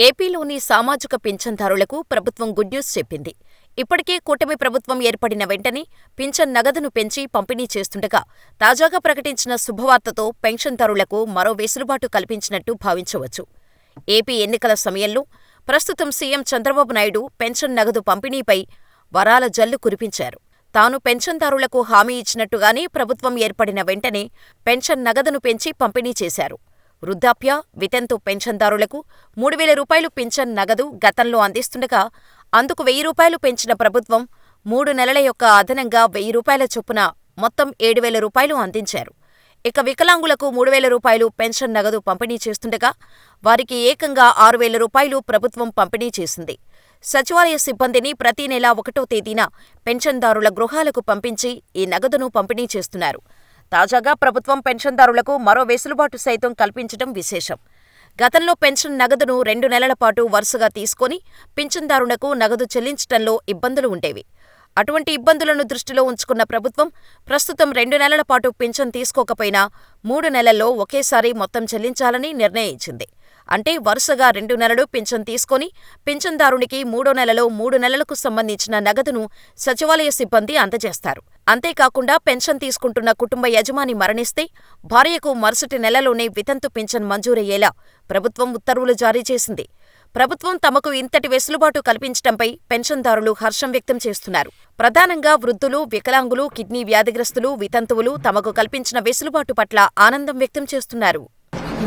ఏపీలోని సామాజిక పింఛన్దారులకు ప్రభుత్వం గుడ్ న్యూస్ చెప్పింది. ఇప్పటికే కూటమి ప్రభుత్వం ఏర్పడిన వెంటనే పింఛన్ నగదును పెంచి పంపిణీ చేస్తుండగా, తాజాగా ప్రకటించిన శుభవార్తతో పెన్షన్దారులకు మరో వెసులుబాటు కల్పించినట్టు భావించవచ్చు. ఏపీ ఎన్నికల సమయంలో ప్రస్తుతం సీఎం చంద్రబాబు నాయుడు పెన్షన్ నగదు పంపిణీపై వరాల జల్లు కురిపించారు. తాను పెన్షన్దారులకు హామీ ఇచ్చినట్టుగానే ప్రభుత్వం ఏర్పడిన వెంటనే పెన్షన్ నగదును పెంచి పంపిణీ చేశారు. వృద్ధాప్య, వితంతు పెన్షన్దారులకు 3,000 రూపాయలు పింఛన్ నగదు గతంలో అందిస్తుండగా, అందుకు 1,000 రూపాయలు పెంచిన ప్రభుత్వం 3 నెలల యొక్క అదనంగా 1,000 రూపాయల చొప్పున మొత్తం 7,000 రూపాయలు అందించారు. ఇక వికలాంగులకు 3,000 రూపాయలు పెన్షన్ నగదు పంపిణీ చేస్తుండగా, వారికి ఏకంగా 6,000 రూపాయలు ప్రభుత్వం పంపిణీ చేసింది. సచివాలయ సిబ్బందిని ప్రతి నెలా 1వ తేదీన పెన్షన్దారుల గృహాలకు పంపించి ఈ నగదును పంపిణీ చేస్తున్నారు. తాజాగా ప్రభుత్వం పెన్షన్దారులకు మరో వెసులుబాటు సైతం కల్పించడం విశేషం. గతంలో పెన్షన్ నగదును 2 నెలల పాటు వరుసగా తీసుకొని పింఛన్దారులకు నగదు చెల్లించటంలో ఇబ్బందులు ఉండేవి. అటువంటి ఇబ్బందులను దృష్టిలో ఉంచుకున్న ప్రభుత్వం ప్రస్తుతం 2 నెలల పాటు పింఛన్ తీసుకోకపోయినా 3 నెలల్లో ఒకేసారి మొత్తం చెల్లించాలని నిర్ణయించింది. అంటే వరుసగా 2 నెలలు పింఛన్ తీసుకొని పింఛన్దారునికి 3వ నెలలో 3 నెలలకు సంబంధించిన నగదును సచివాలయ సిబ్బంది అందజేస్తారు. అంతేకాకుండా పెన్షన్ తీసుకుంటున్న కుటుంబ యజమాని మరణిస్తే భార్యకు మరుసటి నెలలోనే వితంతు పింఛన్ మంజూరయ్యేలా ప్రభుత్వం ఉత్తర్వులు జారీ చేసింది. ప్రభుత్వం తమకు ఇంతటి వెసులుబాటు కల్పించడంపై పెన్షన్దారులు హర్షం వ్యక్తం చేస్తున్నారు. ప్రధానంగా వృద్ధులు, వికలాంగులు, కిడ్నీ వ్యాధిగ్రస్తులు, వితంతువులు తమకు కల్పించిన వెసులుబాటు పట్ల ఆనందం వ్యక్తం చేస్తున్నారు.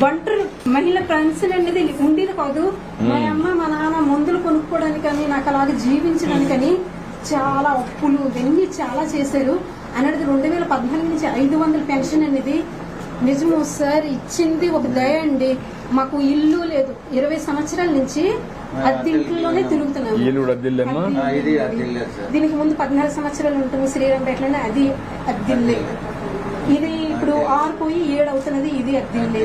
ఒంటరి మహిళ పెన్షన్ అనేది ఉండేది కాదు. మా అమ్మ మా నాన్న మందులు కొనుక్కోవడానికని, నాకు అలాగే జీవించడానికని చాలా అప్పులు ఇవన్నీ చాలా చేశారు. అనేది 2014 నుంచి 500 పెన్షన్ అనేది నిజము సార్. ఇచ్చింది ఒక దయ అండి. మాకు ఇల్లు లేదు, 20 సంవత్సరాల నుంచి అద్దెంట్లోనే తిరుగుతున్నాము. దీనికి ముందు 14 సంవత్సరాలు ఉంటుంది శ్రీరాంపేటలోనే, అది అద్దిల్లే. ఇది ఇప్పుడు 6 పోయి 7 అవుతున్నది, ఇది అద్దిల్లే.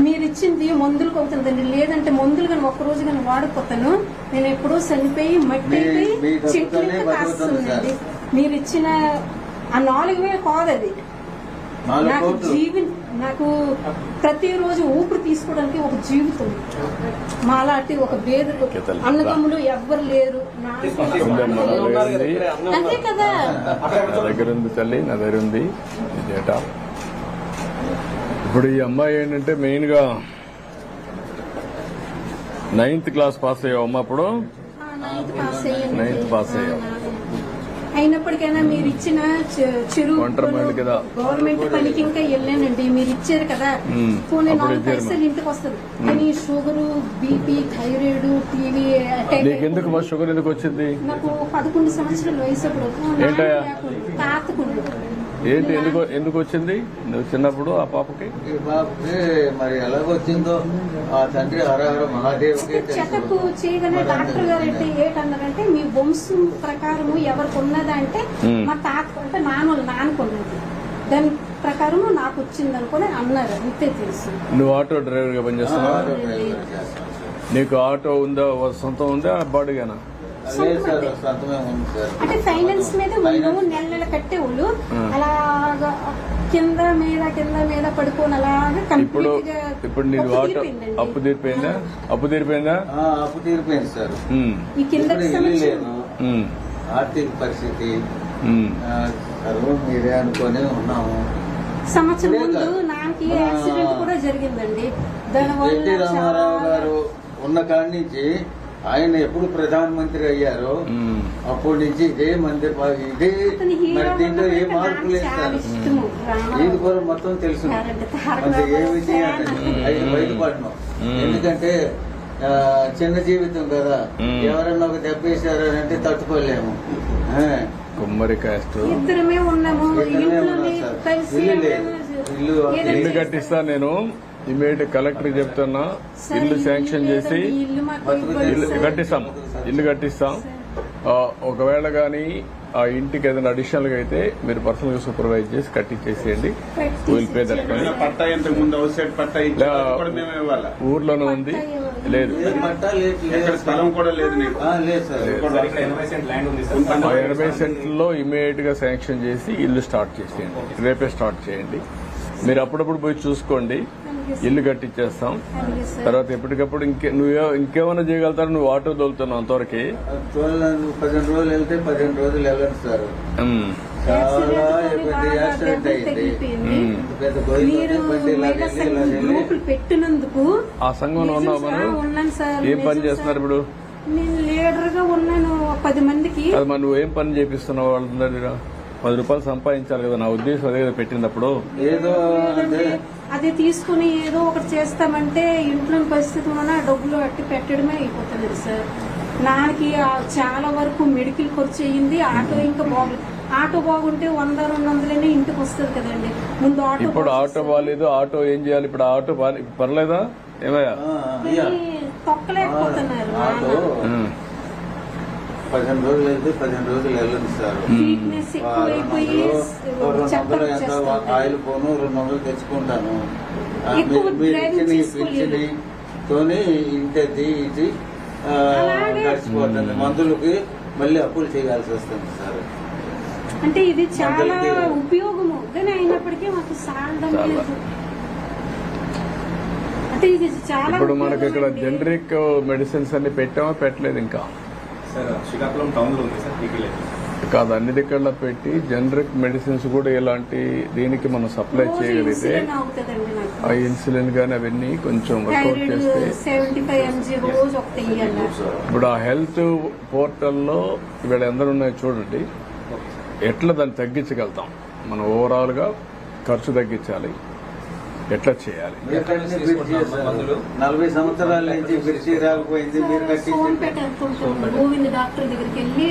మీరు ఇచ్చింది మందులకు అవుతుందండి. లేదంటే మందులు కానీ ఒక్కరోజు కానీ వాడిపోతాను, నేను ఎప్పుడో చనిపోయి మట్టి అయిపోయి చెట్లు కాస్తుందండి. మీరు ఇచ్చిన ఆ 4,000 కాదు, అది నాకు ప్రతిరోజు ఊపిరి తీసుకోవడానికి ఒక జీవితం. మాలాంటి ఒక బేదలు అన్నదమ్ములు ఎవ్వరు లేరు. అంతే కదా. ఇప్పుడు ఈ అమ్మాయి ఏంటంటే మెయిన్ గా 9th క్లాస్ పాస్ అయ్యావు అమ్మ. అప్పుడు 9th పాస్ అయ్యావు. అయినప్పటికైనా మీరు ఇచ్చిన చెరువు గవర్నమెంట్ పనికి ఇంకా వెళ్ళానండి. మీరు ఇచ్చారు కదా, పోనీ 4 పైసలు ఇంటికి వస్తుంది. కానీ sugar, BP, thyroid, TV attack. ఎందుకు షుగర్ ఎందుకు వచ్చింది? నాకు 11 సంవత్సరాల వయసు. అప్పుడు తాతకుండు. ఏంటి ఎందుకు వచ్చింది నువ్వు చిన్నప్పుడు? ఆ పాపకి మరి ఎలాగొచ్చిందో ఆ తండ్రి చెకప్ చేయగానే డాక్టర్ గారు అయితే ఏంటన్నారంటే, మీ వంశం ప్రకారము ఎవరికి ఉన్నదంటే మా తాత అంటే నాన్నకున్నది, దాని ప్రకారం నాకు వచ్చింది అనుకుని అన్నారు. అంతే తెలుసు. నువ్వు ఆటో డ్రైవర్ గా పనిచేస్తున్నావు. నీకు ఆటో ఉందా, సొంతం ఉందా, బాడీగానా? అంటే ఫైనాన్స్ మీద నెల కట్టేవాళ్ళు అలాగా కింద మీద పడుకోని అలాగా. ఇప్పుడు నీకు ఆటో అప్పు తీరిపోయిందా? అప్పు తీరిపోయిందా? అప్పు తీరిపోయింది సార్. ఈ కింద ఆర్థిక పరిస్థితి సర్వం మీరే అనుకుని ఉన్నాము. సంవత్సరం ముందు నాకు యాక్సిడెంట్ కూడా జరిగిందండి. ఎన్టీ రామారావు గారు ఉన్న కాడి నుంచి ఆయన ఎప్పుడు ప్రధానమంత్రి అయ్యారో అప్పటి నుంచి ఇదే మందిర్ ఇదే. మరి దీంట్లో ఏ మార్పు లేదు సార్. ఇది కూడా మొత్తం తెలుసు. మనకి ఏ విషయం అది బయటపడను. ఎందుకంటే చిన్న జీవితం కదా, ఎవరన్నా ఒక దెబ్బేశారు అంటే తట్టుకోలేము. ఇద్దరమే ఉన్నాము. ఇల్లు కట్టిస్తా నేను. ఇమీడియట్ కలెక్టర్ చెప్తున్నా, ఇల్లు శాంక్షన్ చేసి ఇల్లు కట్టిస్తాం. ఒకవేళ గానీ ఆ ఇంటికి ఏదైనా అడిషనల్ గా అయితే మీరు పర్సనల్ గా సూపర్వైజ్ చేసి కట్టించేసేయండి. ఊర్లోనే ఉంది, లేదు 80 సెంట్లలో ఇమీడియట్ గా శాంక్షన్ చేసి ఇల్లు స్టార్ట్ చేసేయండి. రేపే స్టార్ట్ చేయండి. మీరు అప్పుడప్పుడు పోయి చూసుకోండి. ఇల్లు కట్టించేస్తాం. అలాగే సార్. తర్వాత ఎప్పటికప్పుడు ఇంకేమైనా చేయగలుగుతారు? నువ్వు ఆటో తోలుతున్నావు అంతవరకు. తోలను 15 రోజులు వెళ్తే 15 రోజులు వెళ్ళను సార్. చాలా పెద్ద యాక్సిడెంట్ అయింది. పెద్ద మీరు మహిళా సంఘం గ్రూపులు పెట్టినందుకు ఆ సంఘంలో ఉన్నావు మనం? ఉన్నాను సార్. ఏం పని చేస్తున్నారు ఇప్పుడు? నేను లీడర్ గా ఉన్నాను 10 మందికి. అది మరి నువ్వేం పని చేపిస్తున్నావు వాళ్ళందరూ? 10 రూపాయలు సంపాదించాలి కదా. నా ఉద్దేశం అదే కదా పెట్టినప్పుడు. ఏదో అది తీసుకుని ఏదో ఒకటి చేస్తామంటే ఇంట్లో పరిస్థితి వల్ల డబ్బులు అట్టి పెట్టడమే అయిపోతుంది సార్. నాకి చాలా వరకు మెడికల్ ఖర్చు అయ్యింది. ఆటో ఇంకా బాగుంది. ఆటో బాగుంటే 100-200 ఇంటికి వస్తుంది కదండి. ముందు ఆటో ఇప్పుడు ఆటో బాగాలేదు. ఆటో ఏం చేయాలి ఇప్పుడు? ఆటో పర్లేదా ఏమయ్యా? తొక్కలేకపోతున్నారు. ఆటో 15 రోజులు వెళ్తే 15 రోజులు వెళ్ళను సార్. వీక్నెస్ ఎక్కువైపోయి 200 ఎంత ఆయిల్ పోను 200 తెచ్చుకుంటాను. ఎక్కువ మీరు డ్రైవింగ్ ఇచ్చిన పింఛని తోని ఇంటి ఇది గడిచిపోతుంది. మందులకి మళ్ళీ అప్పులు చేయాల్సి వస్తుంది సార్. అంటే ఇది చాలా ఉపయోగము కానీ అయినప్పటికీ మాకు సాధం లేదు. అంటే ఇది చాలా ఇప్పుడు మనకి ఇక్కడ జనరిక్ మెడిసిన్స్ అన్ని పెట్టామా పెట్టలేదు ఇంకా? సార్ శ్రీకాకుళం టౌన్ లో ఉంది సార్. టీకీలేదు కాదు, అన్ని దగ్గరలో పెట్టి జనరిక్ మెడిసిన్స్ కూడా ఇలాంటి దీనికి మనం సప్లై చేయగలిగితే అవుతుందండి నాకు. ఆ ఇన్సులిన్ గానీ అవన్నీ కొంచెం వర్కౌట్ చేస్తే 75 mg రోజు ఒకటి ఇయ్యాలి. ఇప్పుడు ఆ హెల్త్ పోర్టల్లో ఇవాళ ఎందరు ఉన్నాయో చూడండి. ఎట్లా దాన్ని తగ్గించగలుగుతాం? మనం ఓవరాల్ గా ఖర్చు తగ్గించాలి. ఎట్లా చేయాలి? 40 సంవత్సరాల నుంచి మిర్చి రాకపోయింది. మీరు సోంపేట వెళ్తుంటాము. గోవింద డాక్టర్ దగ్గరికి వెళ్ళి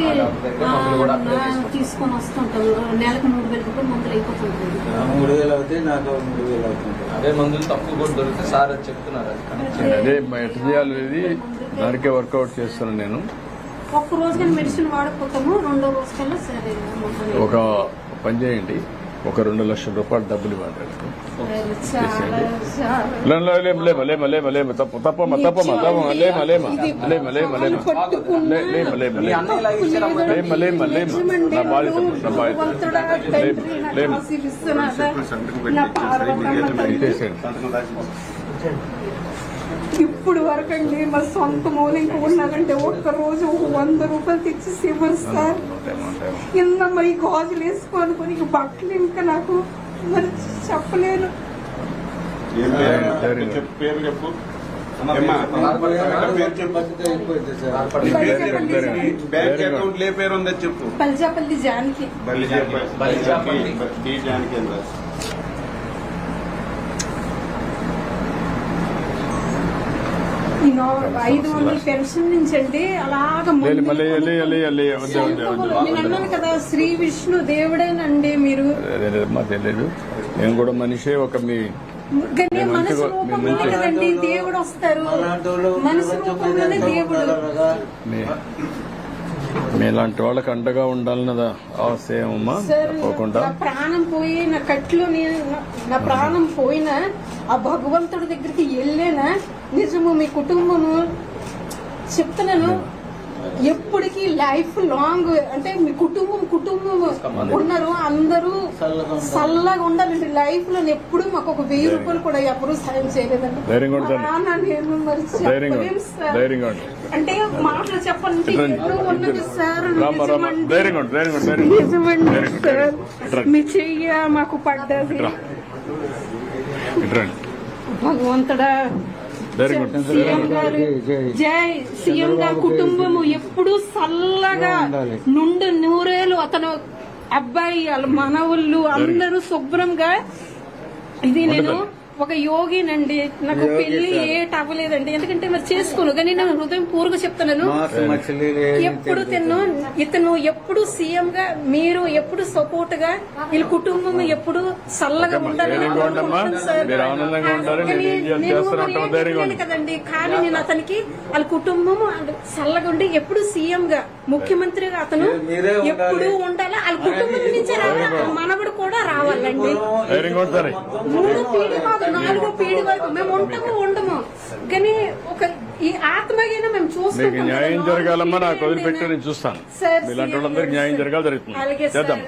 తీసుకొని వస్తుంటాము. నెలకు 3,000 రూపాయలు మందులు అయిపోతుంటాయి. 3,000 అవుతాయి. నాకు 3,000 అవుతుంటాయి. అదే మందులు తక్కువ కూడా దొరికితే సార్ అది చెప్తున్నారు. అది అదే ఎట్లా చేయాలి అనేది దానికే వర్కౌట్ చేస్తున్నాను నేను. ఒక్క రోజు కానీ మెడిసిన్ వాడకపోతాము. 2వ రోజు కల్లా సరే ఒక పని చేయండి, ఒక 2 లక్షల రూపాయలు డబ్బులు ఇవ్వండి. ఇప్పుడు వరకు అండి మా సొంత మూలింక ఉన్నారంటే ఒక్క రోజు 100 రూపాయలు తెచ్చి ఇవ్వరు సార్. కింద మరి గాజులు వేసుకోనుకొని బట్టలు ఇంకా నాకు మరి చెప్పలేను. పేరు చెప్పు. బ్యాంక్ అకౌంట్ ఏ పేరు ఉందో చెప్పు. పల్జాపల్లి జానకి. జానకి అందా? ఈ 500 పెన్షన్ నుంచి అండి అలాగా నేను అన్నాను కదా శ్రీ విష్ణు దేవుడేనండి మీరు. తెలియదు, నేను కూడా మనిషే. ఒక మీ మనసు రూపంలోనే కదండి దేవుడు వస్తారు. మనసు రూపంలోనే దేవుడు. మీలాంటి వాళ్ళకి అండగా ఉండాలన్నదా ఆశయమ్మా. తప్పకుండా నా ప్రాణం పోయి నా కట్లో నా ప్రాణం పోయినా ఆ భగవంతుడి దగ్గరికి వెళ్ళేనా నిజము మీ కుటుంబము చెప్తున్నాను. ఎప్పటికీ లైఫ్ లాంగ్ అంటే మీ కుటుంబం ఉన్నారు. అందరూ చల్లగా ఉండాలండి లైఫ్ లో. ఎప్పుడు మాకు ఒక 1000 రూపాయలు కూడా ఎప్పుడు సాయం చేయలేదండి. నేను మరి చెప్పలేను సార్. అంటే మాటలు చెప్పాలంటే ఎప్పుడు ఉన్నది సార్. నిజమండి సార్. మీ చెయ్య మాకు పడ్డది. భగవంతుడా సీఎం గారు జై సీఎం గారు కుటుంబము ఎప్పుడు చల్లగా నుండి 100 ఏళ్ళు అతను అబ్బాయి వాళ్ళ మనవుళ్ళు అందరూ శుభ్రంగా. ఇది నేను ఒక యోగినండి. నాకు పెళ్లి ఏట్ అవ్వలేదండి. ఎందుకంటే మరి చేసుకోను కానీ నేను హృదయం పూర్వక చెప్తున్నాను. ఎప్పుడు ఇతను ఎప్పుడు సీఎం గా మీరు ఎప్పుడు సపోర్ట్ గా వీళ్ళ కుటుంబం ఎప్పుడు చల్లగా ఉండాలని కదండి. కానీ నేను అతనికి వాళ్ళ కుటుంబం చల్లగా ఉండి ఎప్పుడు సీఎం గా ముఖ్యమంత్రిగా అతను ఎప్పుడు ఉండాలి. వాళ్ళ కుటుంబం నుంచి రావాలి. మనవడు కూడా రావాలండి. 3 పీడి కాదు 4 పీడి వరకు మేము ఉండము. కానీ ఒక ఈ ఆత్మగైనా మేము చూస్తాం. న్యాయం జరగాలమ్మా. నాకు వదిలిపెట్టి నేను చూస్తాను. ఇలాంటి వాళ్ళందరికీ న్యాయం జరగాలి. జరుగుతుంది. అలాగే సార్.